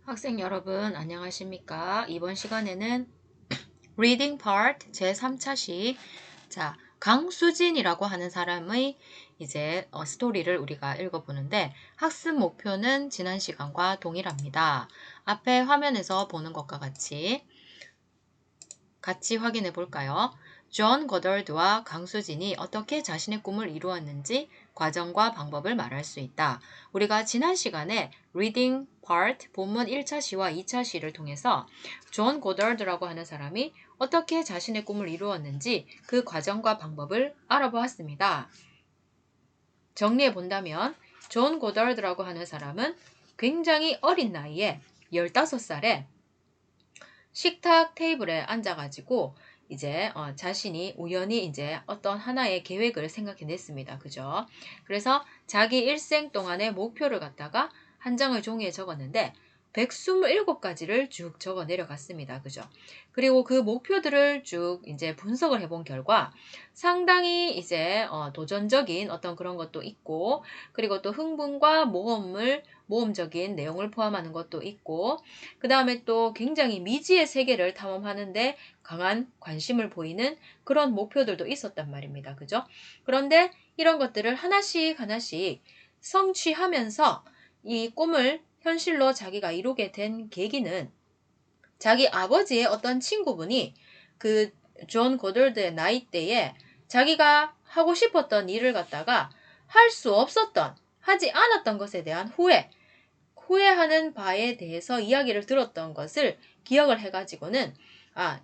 학생 여러분 안녕하십니까? 이번 시간에는 Reading Part 제3차식 강수진이라고 하는 사람의 이제 스토리를 우리가 읽어보는데 학습 목표는 지난 시간과 동일합니다. 앞에 화면에서 보는 것과 같이 확인해 볼까요? 존 고덜드와 강수진이 어떻게 자신의 꿈을 이루었는지 과정과 방법을 말할 수 있다. 우리가 지난 시간에 Reading Part 본문 1차 시와 2차 시를 통해서 존 고덜드라고 하는 사람이 어떻게 자신의 꿈을 이루었는지 그 과정과 방법을 알아보았습니다. 정리해 본다면 존 고덜드라고 하는 사람은 굉장히 어린 나이에 15살에 식탁 테이블에 앉아가지고 이제 자신이 우연히 이제 어떤 하나의 계획을 생각해냈습니다. 그죠? 그래서 자기 일생 동안의 목표를 갖다가 한 장의 종이에 적었는데 127가지를 쭉 적어 내려갔습니다. 그죠? 그리고 그 목표들을 쭉 이제 분석을 해본 결과 상당히 이제 도전적인 어떤 그런 것도 있고, 그리고 또 흥분과 모험적인 내용을 포함하는 것도 있고, 그 다음에 또 굉장히 미지의 세계를 탐험하는데 강한 관심을 보이는 그런 목표들도 있었단 말입니다. 그죠? 그런데 이런 것들을 하나씩 성취하면서 이 꿈을 현실로 자기가 이루게 된 계기는 자기 아버지의 어떤 친구분이 그 존 고덜드의 나이대에 자기가 하고 싶었던 일을 갖다가 할 수 없었던, 하지 않았던 것에 대한 후회하는 바에 대해서 이야기를 들었던 것을 기억을 해가지고는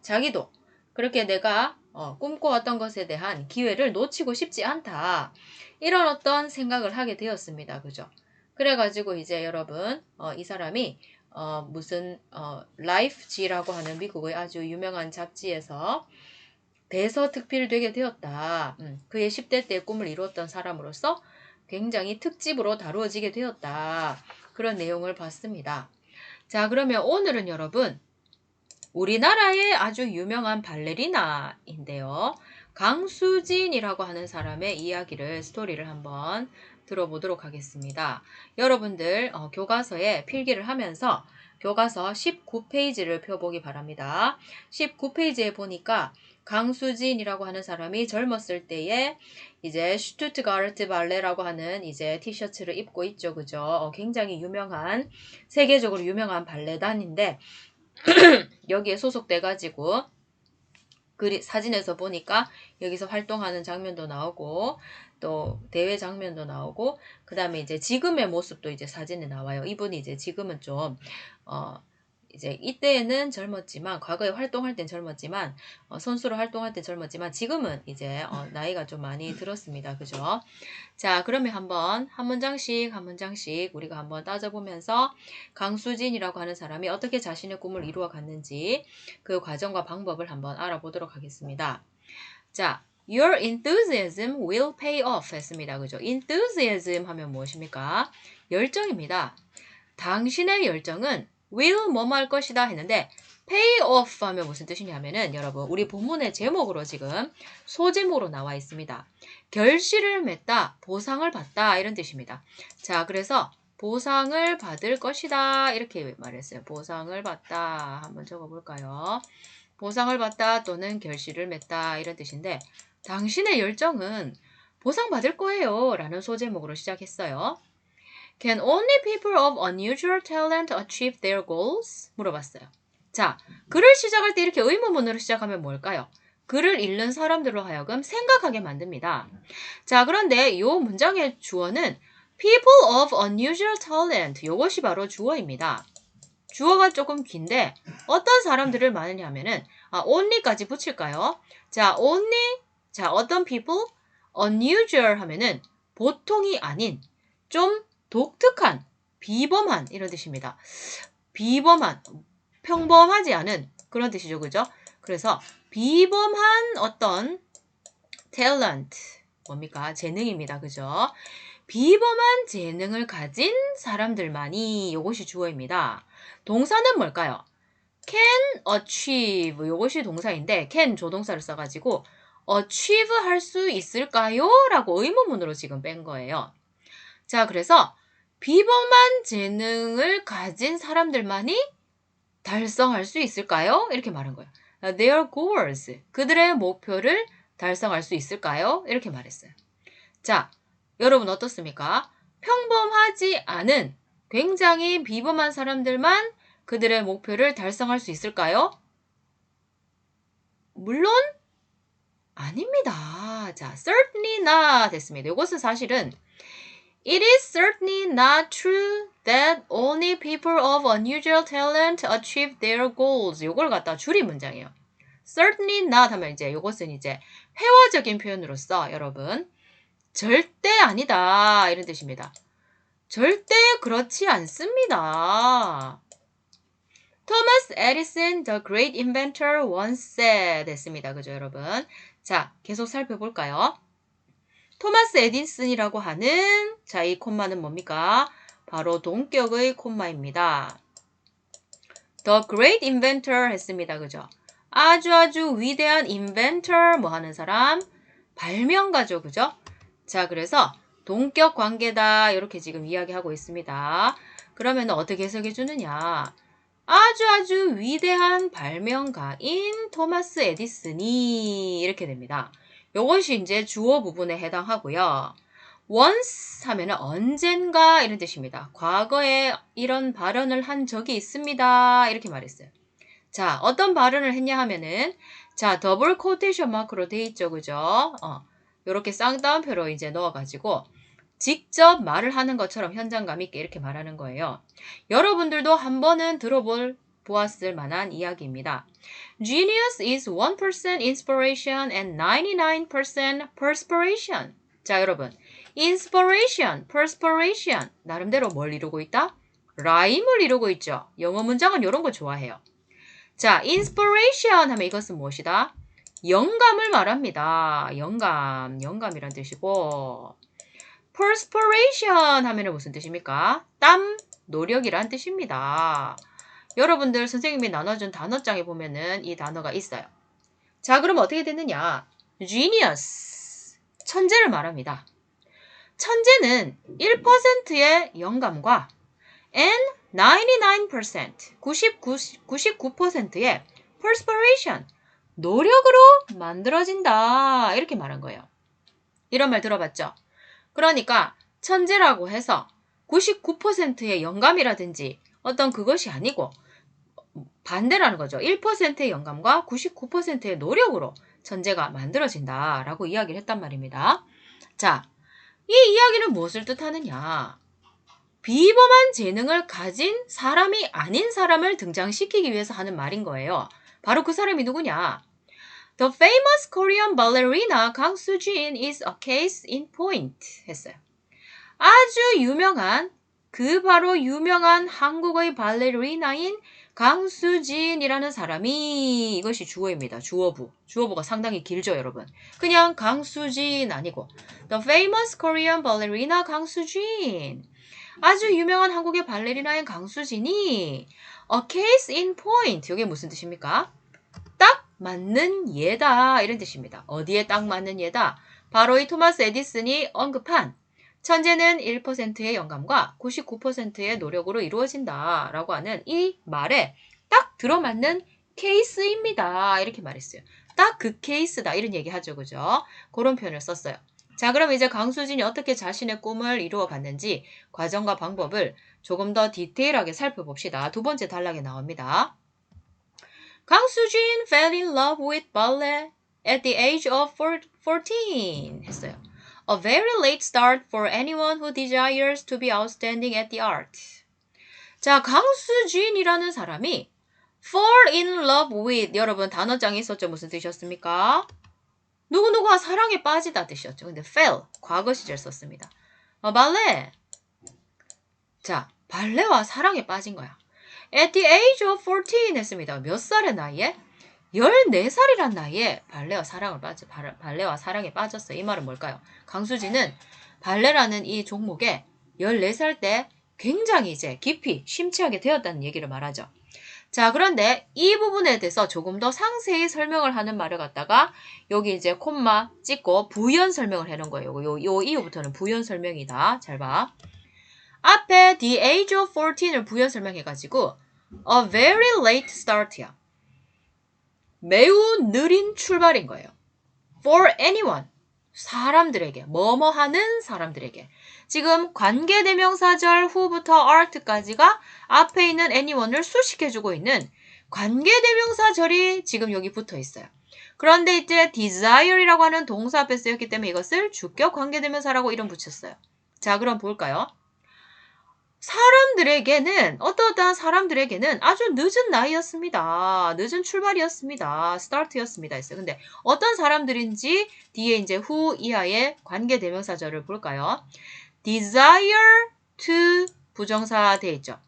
자기도 그렇게 내가 꿈꿔왔던 것에 대한 기회를 놓치고 싶지 않다. 이런 어떤 생각을 하게 되었습니다. 그죠? 그래가지고 이제 여러분 이 사람이 무슨 라이프지라고 하는 미국의 아주 유명한 잡지에서 대서특필되게 되었다. 그의 10대 때 꿈을 이루었던 사람으로서 굉장히 특집으로 다루어지게 되었다. 그런 내용을 봤습니다. 자, 그러면 오늘은 여러분 우리나라의 아주 유명한 발레리나인데요. 강수진이라고 하는 사람의 스토리를 한번 들어보도록 하겠습니다. 여러분들 교과서에 필기를 하면서 교과서 19페이지를 펴보기 바랍니다. 19페이지에 보니까 강수진이라고 하는 사람이 젊었을 때에 이제 슈투트가르트 발레라고 하는 이제 티셔츠를 입고 있죠. 그죠? 굉장히 유명한, 세계적으로 유명한 발레단인데 여기에 소속돼가지고 사진에서 보니까 여기서 활동하는 장면도 나오고 또 대회 장면도 나오고 그 다음에 이제 지금의 모습도 이제 사진에 나와요. 이분이 이제 지금은 좀 이제 이때는 젊었지만 과거에 활동할 땐 젊었지만 선수로 활동할 땐 젊었지만 지금은 이제 나이가 좀 많이 들었습니다. 그죠? 자, 그러면 한번 한 문장씩 우리가 한번 따져보면서 강수진이라고 하는 사람이 어떻게 자신의 꿈을 이루어 갔는지 그 과정과 방법을 한번 알아보도록 하겠습니다. 자, Your enthusiasm will pay off 했습니다. 그죠? enthusiasm 하면 무엇입니까? 열정입니다. 당신의 열정은 will 뭐뭐 할 것이다 했는데 pay off 하면 무슨 뜻이냐면은 여러분 우리 본문의 제목으로 지금 소제목으로 나와 있습니다. 결실을 맺다, 보상을 받다 이런 뜻입니다. 자, 그래서 보상을 받을 것이다 이렇게 말했어요. 보상을 받다 한번 적어볼까요? 보상을 받다 또는 결실을 맺다 이런 뜻인데 당신의 열정은 보상받을 거예요 라는 소제목으로 시작했어요. Can only people of unusual talent achieve their goals? 물어봤어요. 자, 글을 시작할 때 이렇게 의문문으로 시작하면 뭘까요? 글을 읽는 사람들로 하여금 생각하게 만듭니다. 자, 그런데 이 문장의 주어는 people of unusual talent. 이것이 바로 주어입니다. 주어가 조금 긴데 어떤 사람들을 말하냐 하면은 only까지 붙일까요? 자, only 어떤 people unusual 하면은 보통이 아닌 좀 독특한, 비범한 이런 뜻입니다. 비범한, 평범하지 않은 그런 뜻이죠. 그죠? 그래서 비범한 어떤 talent, 뭡니까? 재능입니다. 그죠? 비범한 재능을 가진 사람들만이 이것이 주어입니다. 동사는 뭘까요? can achieve 이것이 동사인데 can 조동사를 써가지고 achieve 할 수 있을까요? 라고 의문문으로 지금 뺀 거예요. 자, 그래서 비범한 재능을 가진 사람들만이 달성할 수 있을까요? 이렇게 말한 거예요. Their goals. 그들의 목표를 달성할 수 있을까요? 이렇게 말했어요. 자, 여러분 어떻습니까? 평범하지 않은 굉장히 비범한 사람들만 그들의 목표를 달성할 수 있을까요? 물론 아닙니다. 자, certainly not 됐습니다. 이것은 사실은 It is certainly not true that only people of unusual talent achieve their goals. 요걸 갖다 줄인 문장이에요. Certainly not 하면 이제 요것은 이제 회화적인 표현으로서 여러분 절대 아니다 이런 뜻입니다. 절대 그렇지 않습니다. Thomas Edison, the great inventor, once said 됐습니다. 그죠 여러분? 자, 계속 살펴볼까요? 토마스 에디슨이라고 하는 자, 이 콤마는 뭡니까? 바로 동격의 콤마입니다. The great inventor 했습니다. 그죠? 아주 위대한 inventor 뭐 하는 사람? 발명가죠. 그죠? 자, 그래서 동격 관계다 이렇게 지금 이야기하고 있습니다. 그러면 어떻게 해석해 주느냐? 아주 위대한 발명가인 토마스 에디슨이 이렇게 됩니다. 요것이 이제 주어 부분에 해당하고요. once 하면은 언젠가 이런 뜻입니다. 과거에 이런 발언을 한 적이 있습니다. 이렇게 말했어요. 자, 어떤 발언을 했냐 하면은 자, 더블 코테이션 마크로 돼 있죠. 그죠? 요렇게 쌍따옴표로 이제 넣어가지고 직접 말을 하는 것처럼 현장감 있게 이렇게 말하는 거예요. 여러분들도 한 번은 보았을 만한 이야기입니다. Genius is 1% inspiration and 99% perspiration. 자, 여러분. inspiration, perspiration. 나름대로 뭘 이루고 있다? 라임을 이루고 있죠. 영어 문장은 이런 거 좋아해요. 자, inspiration 하면 이것은 무엇이다? 영감을 말합니다. 영감이란 뜻이고 perspiration 하면 무슨 뜻입니까? 땀, 노력이란 뜻입니다. 여러분들 선생님이 나눠준 단어장에 보면은 이 단어가 있어요. 자, 그럼 어떻게 됐느냐? genius, 천재를 말합니다. 천재는 1%의 영감과 and 99%, 99%의 perspiration, 노력으로 만들어진다. 이렇게 말한 거예요. 이런 말 들어봤죠? 그러니까 천재라고 해서 99%의 영감이라든지 어떤 그것이 아니고 반대라는 거죠. 1%의 영감과 99%의 노력으로 천재가 만들어진다라고 이야기를 했단 말입니다. 자, 이 이야기는 무엇을 뜻하느냐? 비범한 재능을 가진 사람이 아닌 사람을 등장시키기 위해서 하는 말인 거예요. 바로 그 사람이 누구냐? The famous Korean ballerina Kang Soo-jin is a case in point 했어요. 아주 유명한 바로 유명한 한국의 발레리나인 강수진이라는 사람이 이것이 주어입니다. 주어부. 주어부가 상당히 길죠, 여러분. 그냥 강수진 아니고 The famous Korean ballerina 강수진. 아주 유명한 한국의 발레리나인 강수진이 A case in point. 이게 무슨 뜻입니까? 딱 맞는 예다 이런 뜻입니다. 어디에 딱 맞는 예다? 바로 이 토마스 에디슨이 언급한 천재는 1%의 영감과 99%의 노력으로 이루어진다 라고 하는 이 말에 딱 들어맞는 케이스입니다. 이렇게 말했어요. 딱 그 케이스다 이런 얘기 하죠. 그죠? 그런 표현을 썼어요. 자, 그럼 이제 강수진이 어떻게 자신의 꿈을 이루어 갔는지 과정과 방법을 조금 더 디테일하게 살펴봅시다. 두 번째 단락에 나옵니다. 강수진 fell in love with ballet at the age of 14 했어요. A very late start for anyone who desires to be outstanding at the art. 자, 강수진이라는 사람이 fall in love with 여러분 단어장에 있었죠. 무슨 뜻이었습니까? 누구누구와 사랑에 빠지다 뜻이었죠. 근데 fell 과거 시절 썼습니다. 발레. 자, 발레와 사랑에 빠진 거야. At the age of 14 했습니다. 몇 살의 나이에? 14살이란 나이에 발레와 사랑에 빠졌어요. 이 말은 뭘까요? 강수진은 발레라는 이 종목에 14살 때 굉장히 이제 깊이 심취하게 되었다는 얘기를 말하죠. 자, 그런데 이 부분에 대해서 조금 더 상세히 설명을 하는 말을 갖다가 여기 이제 콤마 찍고 부연 설명을 해놓은 거예요. 요 이후부터는 부연 설명이다. 잘 봐. 앞에 the age of 14을 부연 설명해가지고 a very late start야. 매우 느린 출발인 거예요. for anyone. 사람들에게, 뭐뭐 하는 사람들에게. 지금 관계대명사절 후부터 art까지가 앞에 있는 anyone을 수식해주고 있는 관계대명사절이 지금 여기 붙어 있어요. 그런데 이제 desire이라고 하는 동사 앞에 쓰였기 때문에 이것을 주격 관계대명사라고 이름 붙였어요. 자, 그럼 볼까요? 사람들에게는 어떠한 사람들에게는 아주 늦은 나이였습니다. 늦은 출발이었습니다. 스타트였습니다. 했어요. 근데 어떤 사람들인지 뒤에 이제 who 이하의 관계대명사절을 볼까요? desire to 부정사 돼 있죠.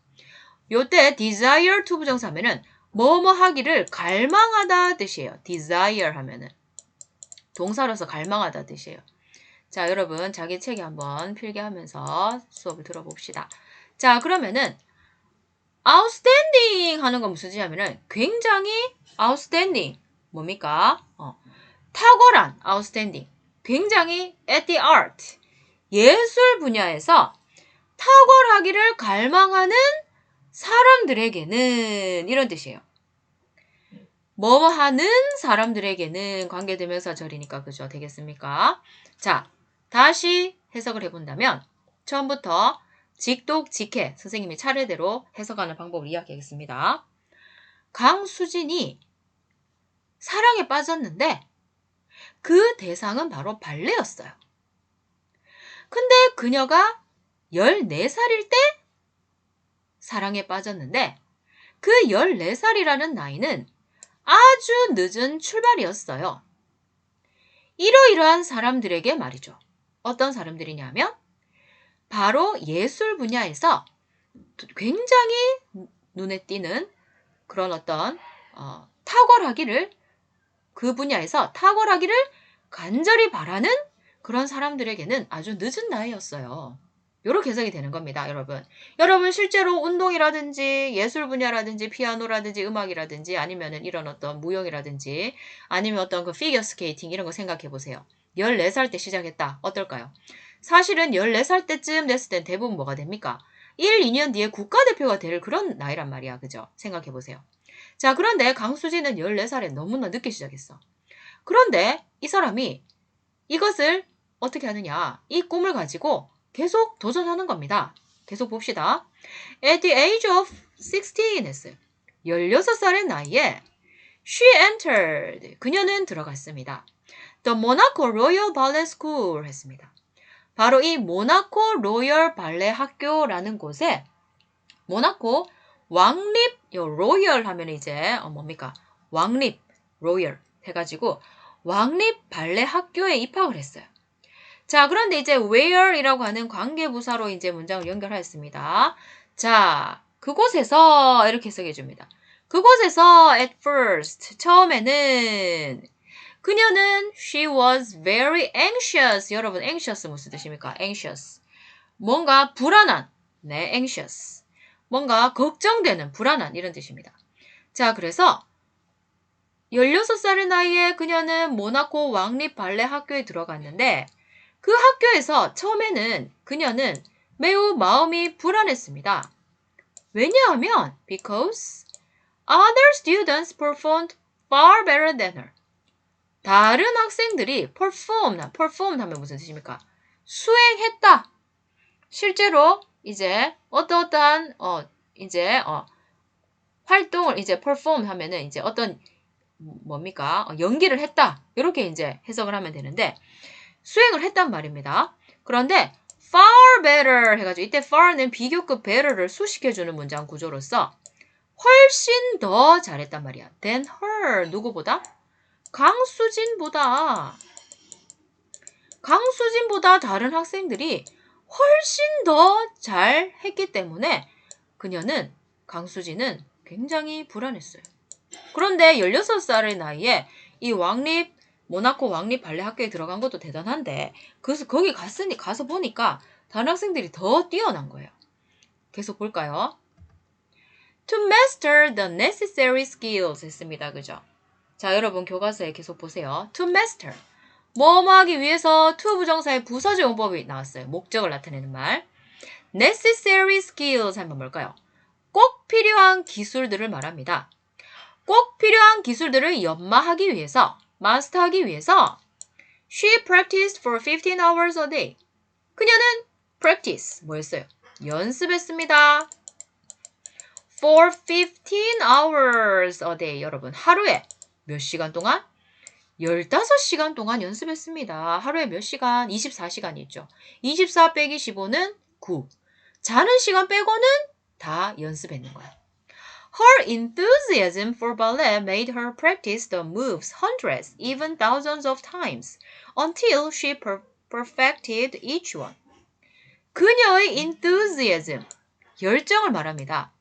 요때 desire to 부정사 하면은 뭐뭐 하기를 갈망하다 뜻이에요. desire 하면은 동사로서 갈망하다 뜻이에요. 자, 여러분 자기 책에 한번 필기하면서 수업을 들어봅시다. 자, 그러면은 outstanding 하는 건 무슨 뜻이냐면은 굉장히 outstanding 뭡니까? 탁월한 outstanding 굉장히 at the art 예술 분야에서 탁월하기를 갈망하는 사람들에게는 이런 뜻이에요. 뭐뭐 하는 사람들에게는 관계대명사절이니까 그죠? 되겠습니까? 자, 다시 해석을 해본다면 처음부터 직독, 직해 선생님이 차례대로 해석하는 방법을 이야기하겠습니다. 강수진이 사랑에 빠졌는데 그 대상은 바로 발레였어요. 근데 그녀가 14살일 때 사랑에 빠졌는데 그 14살이라는 나이는 아주 늦은 출발이었어요. 이러이러한 사람들에게 말이죠. 어떤 사람들이냐면 바로 예술 분야에서 굉장히 눈에 띄는 그런 어떤 탁월하기를 그 분야에서 탁월하기를 간절히 바라는 그런 사람들에게는 아주 늦은 나이였어요. 이렇게 해석이 되는 겁니다, 여러분. 여러분 실제로 운동이라든지 예술 분야라든지 피아노라든지 음악이라든지 아니면은 이런 어떤 무용이라든지 아니면 어떤 그 피겨 스케이팅 이런 거 생각해 보세요. 14살 때 시작했다. 어떨까요? 사실은 14살 때쯤 됐을 땐 대부분 뭐가 됩니까? 1, 2년 뒤에 국가대표가 될 그런 나이란 말이야. 그죠? 생각해 보세요. 자, 그런데 강수진은 14살에 너무나 늦게 시작했어. 그런데 이 사람이 이것을 어떻게 하느냐? 이 꿈을 가지고 계속 도전하는 겁니다. 계속 봅시다. At the age of 16 했어요. 16살의 나이에 she entered. 그녀는 들어갔습니다. The Monaco Royal Ballet School 했습니다. 바로 이 모나코 로열 발레 학교라는 곳에 모나코 왕립 로열 하면 이제 뭡니까? 왕립 로열 해가지고 왕립 발레 학교에 입학을 했어요. 자, 그런데 이제 where이라고 하는 관계부사로 이제 문장을 연결하였습니다. 자, 그곳에서 이렇게 해석해 줍니다. 그곳에서 at first 처음에는 그녀는 she was very anxious. 여러분 anxious 무슨 뜻입니까? anxious. 뭔가 불안한. 네, anxious. 뭔가 걱정되는, 불안한 이런 뜻입니다. 자, 그래서 16살의 나이에 그녀는 모나코 왕립 발레 학교에 들어갔는데 그 학교에서 처음에는 그녀는 매우 마음이 불안했습니다. 왜냐하면 because other students performed far better than her. 다른 학생들이 perform 하면 무슨 뜻입니까? 수행했다. 실제로 이제 어떠한 활동을 이제 perform 하면은 이제 어떤 뭡니까? 연기를 했다. 이렇게 이제 해석을 하면 되는데 수행을 했단 말입니다. 그런데 far better 해가지고 이때 far는 비교급 better를 수식해주는 문장 구조로서 훨씬 더 잘했단 말이야. than her 누구보다? 강수진보다 다른 학생들이 훨씬 더 잘했기 때문에 강수진은 굉장히 불안했어요. 그런데 16살의 나이에 이 모나코 왕립 발레 학교에 들어간 것도 대단한데 그래서 거기 가서 보니까 다른 학생들이 더 뛰어난 거예요. 계속 볼까요? To master the necessary skills 했습니다. 그죠? 자, 여러분 교과서에 계속 보세요. To master. 뭐뭐 하기 위해서 to 부정사의 부사적 용법이 나왔어요. 목적을 나타내는 말. necessary skills 하면 뭘까요? 꼭 필요한 기술들을 말합니다. 꼭 필요한 기술들을 연마하기 위해서, 마스터하기 위해서 She practiced for 15 hours a day. 그녀는 practice, 뭐였어요? 연습했습니다. For 15 hours a day. 여러분, 하루에 몇 시간 동안? 15시간 동안 연습했습니다. 하루에 몇 시간? 24시간이 있죠. 24 빼기 15는 9. 자는 시간 빼고는 다 연습했는 거야. Her enthusiasm for ballet made her practice the moves hundreds, even thousands of times, until she perfected each one. 그녀의 enthusiasm, 열정을 말합니다.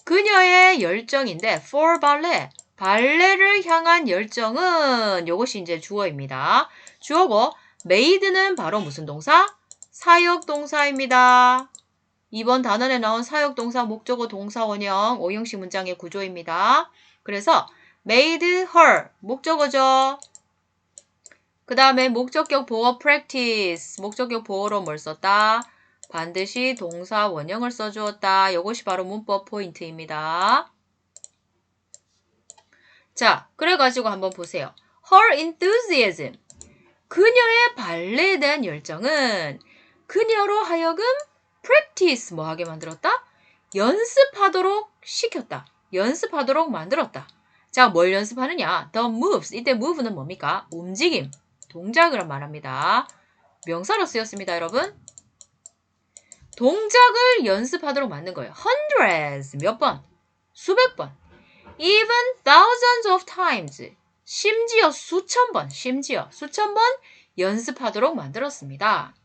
그녀의 열정인데 for ballet, 발레를 향한 열정은 이것이 이제 주어입니다. 주어고 made는 바로 무슨 동사? 사역동사입니다. 이번 단원에 나온 사역동사 목적어 동사 원형 5형식 문장의 구조입니다. 그래서 made her 목적어죠. 그 다음에 목적격 보어 practice 목적격 보어로 뭘 썼다? 반드시 동사 원형을 써주었다. 이것이 바로 문법 포인트입니다. 자, 그래가지고 한번 보세요. Her enthusiasm. 그녀의 발레에 대한 열정은 그녀로 하여금 practice 뭐 하게 만들었다? 연습하도록 시켰다. 연습하도록 만들었다. 자, 뭘 연습하느냐? The moves. 이때 move는 뭡니까? 움직임, 동작을 말합니다. 명사로 쓰였습니다, 여러분. 동작을 연습하도록 만든 거예요. Hundreds. 몇 번? 수백 번. Even thousands of times. 심지어 수천 번 연습하도록 만들었습니다.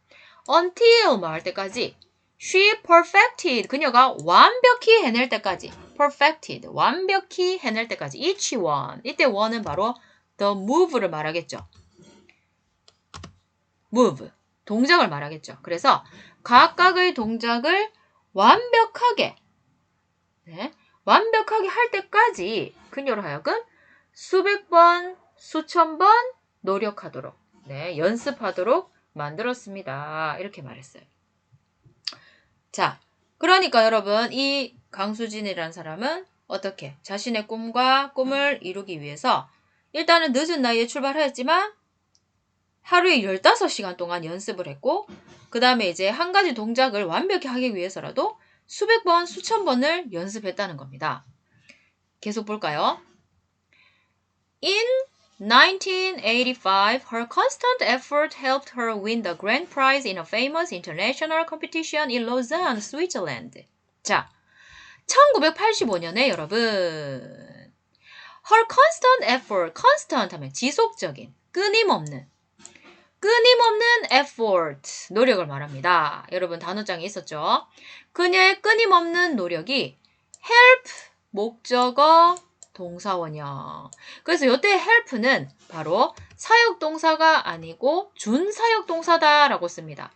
Until 뭐 할 때까지? She perfected. 그녀가 완벽히 해낼 때까지. Perfected. 완벽히 해낼 때까지. Each one. 이때 one은 바로 the move를 말하겠죠. move. 동작을 말하겠죠. 그래서 각각의 동작을 완벽하게 할 때까지 그녀로 하여금 수백 번, 수천 번 노력하도록, 연습하도록 만들었습니다. 이렇게 말했어요. 자, 그러니까 여러분 이 강수진이라는 사람은 어떻게 자신의 꿈을 이루기 위해서 일단은 늦은 나이에 출발하였지만 하루에 15시간 동안 연습을 했고 그 다음에 이제 한 가지 동작을 완벽히 하기 위해서라도 수백 번, 수천 번을 연습했다는 겁니다. 계속 볼까요? In 1985, her constant effort helped her win the grand prize in a famous international competition in Lausanne, Switzerland. 자, 1985년에 여러분, her constant effort, constant 하면 지속적인, 끊임없는 effort, 노력을 말합니다. 여러분 단어장에 있었죠? 그녀의 끊임없는 노력이 help, 목적어, 동사원형. 그래서 이때 help는 바로 사역동사가 아니고 준사역동사다라고 씁니다.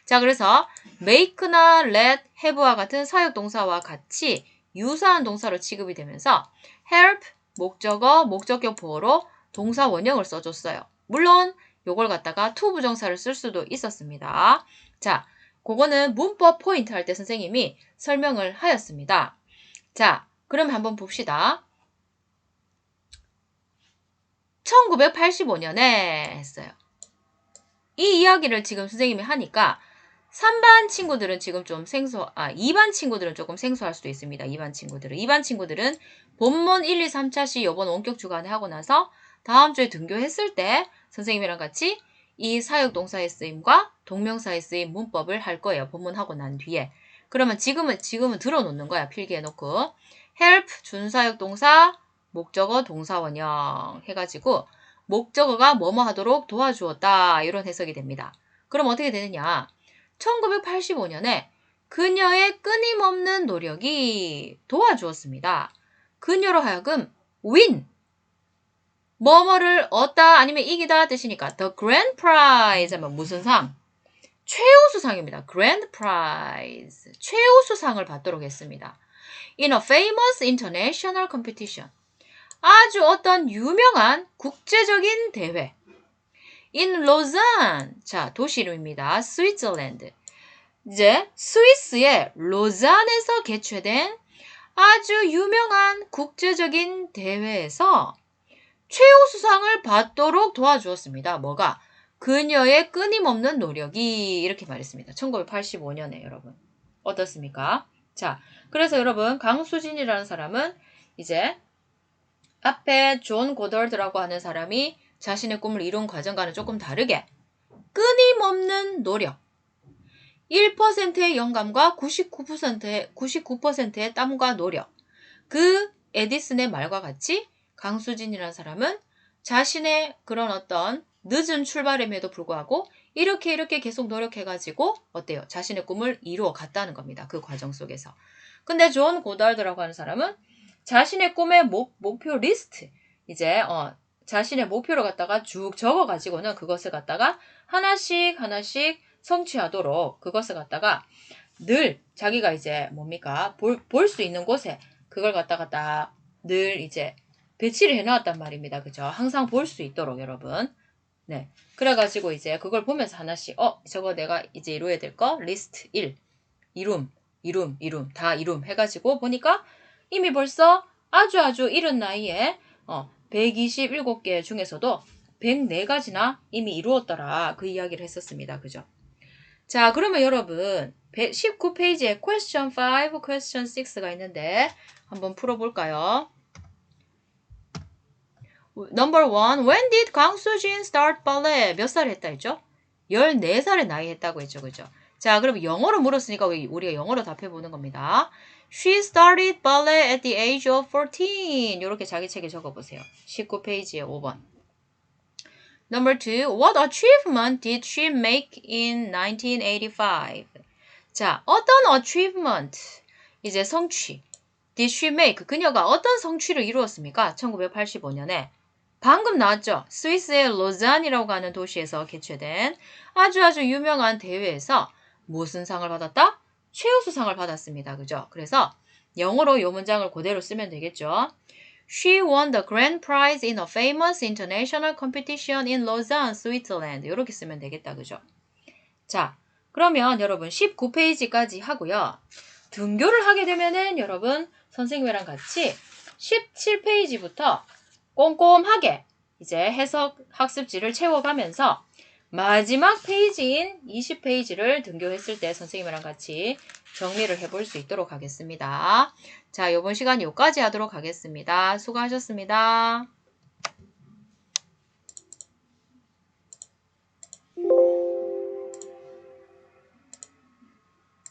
자, 그래서 make나 let, have와 같은 사역동사와 같이 유사한 동사로 취급이 되면서 help, 목적어, 목적격 보어로 동사원형을 써줬어요. 물론 요걸 갖다가 to 부정사를 쓸 수도 있었습니다. 자, 그거는 문법 포인트 할 때 선생님이 설명을 하였습니다. 자, 그럼 한번 봅시다. 1985년에 했어요. 이 이야기를 지금 선생님이 하니까 3반 친구들은 지금 좀 2반 친구들은 조금 생소할 수도 있습니다. 2반 친구들은 본문 1, 2, 3차 시 요번 원격 주간에 하고 나서 다음 주에 등교했을 때 선생님이랑 같이 이 사역동사의 쓰임과 동명사의 쓰임 문법을 할 거예요. 본문하고 난 뒤에. 그러면 지금은 들어놓는 거야. 필기해 놓고. help, 준사역동사, 목적어, 동사원형 해가지고 목적어가 뭐뭐 하도록 도와주었다. 이런 해석이 됩니다. 그럼 어떻게 되느냐. 1985년에 그녀의 끊임없는 노력이 도와주었습니다. 그녀로 하여금 win, 뭐뭐를 얻다 아니면 이기다 뜻이니까 the grand prize 하면 무슨 상? 최우수상입니다. grand prize, 최우수상을 받도록 했습니다. In a famous international competition, 아주 어떤 유명한 국제적인 대회. In Lausanne, 자 도시 이름입니다. 스위tzerland. 이제 스위스의 로잔에서 개최된 아주 유명한 국제적인 대회에서 최우수상을 받도록 도와주었습니다. 뭐가? 그녀의 끊임없는 노력이 이렇게 말했습니다. 1985년에 여러분. 어떻습니까? 자, 그래서 여러분 강수진이라는 사람은 이제 앞에 존 고덜드라고 하는 사람이 자신의 꿈을 이룬 과정과는 조금 다르게 끊임없는 노력, 1%의 영감과 99%의 땀과 노력, 그 에디슨의 말과 같이 강수진이라는 사람은 자신의 그런 어떤 늦은 출발임에도 불구하고 이렇게 계속 노력해가지고 어때요? 자신의 꿈을 이루어 갔다는 겁니다. 그 과정 속에서. 근데 존 고달드라고 하는 사람은 자신의 꿈의 목표 리스트, 이제 자신의 목표를 갖다가 쭉 적어가지고는 그것을 갖다가 하나씩 성취하도록 그것을 갖다가 늘 자기가 이제 뭡니까? 볼 수 있는 곳에 그걸 갖다가 늘 이제 배치를 해놨단 말입니다. 그죠? 항상 볼 수 있도록 여러분. 네. 그래가지고 이제 그걸 보면서 하나씩 저거 내가 이제 이루어야 될 거 리스트 1 이룸 다 이룸 해가지고 보니까 이미 벌써 아주 이른 나이에 127개 중에서도 104가지나 이미 이루었더라. 그 이야기를 했었습니다. 그죠? 자, 그러면 여러분 19페이지에 question 5, question 6가 있는데 한번 풀어볼까요? Number 1. When did 강수진 start ballet? 몇 살 했다 했죠? 14살의 나이 했다고 했죠. 그죠? 자, 그럼 영어로 물었으니까 우리가 영어로 답해보는 겁니다. She started ballet at the age of 14. 이렇게 자기 책에 적어보세요. 19페이지에 5번. Number 2. What achievement did she make in 1985? 자, 어떤 achievement, 이제 성취, did she make, 그녀가 어떤 성취를 이루었습니까? 1985년에 방금 나왔죠? 스위스의 로잔이라고 하는 도시에서 개최된 아주 유명한 대회에서 무슨 상을 받았다? 최우수상을 받았습니다. 그죠? 그래서 영어로 이 문장을 그대로 쓰면 되겠죠? She won the grand prize in a famous international competition in Lausanne, Switzerland. 이렇게 쓰면 되겠다. 그죠? 자, 그러면 여러분 19페이지까지 하고요. 등교를 하게 되면은 여러분 선생님이랑 같이 17페이지부터 꼼꼼하게 이제 해석 학습지를 채워가면서 마지막 페이지인 20페이지를 등교했을 때 선생님이랑 같이 정리를 해볼 수 있도록 하겠습니다. 자, 이번 시간 여기까지 하도록 하겠습니다. 수고하셨습니다.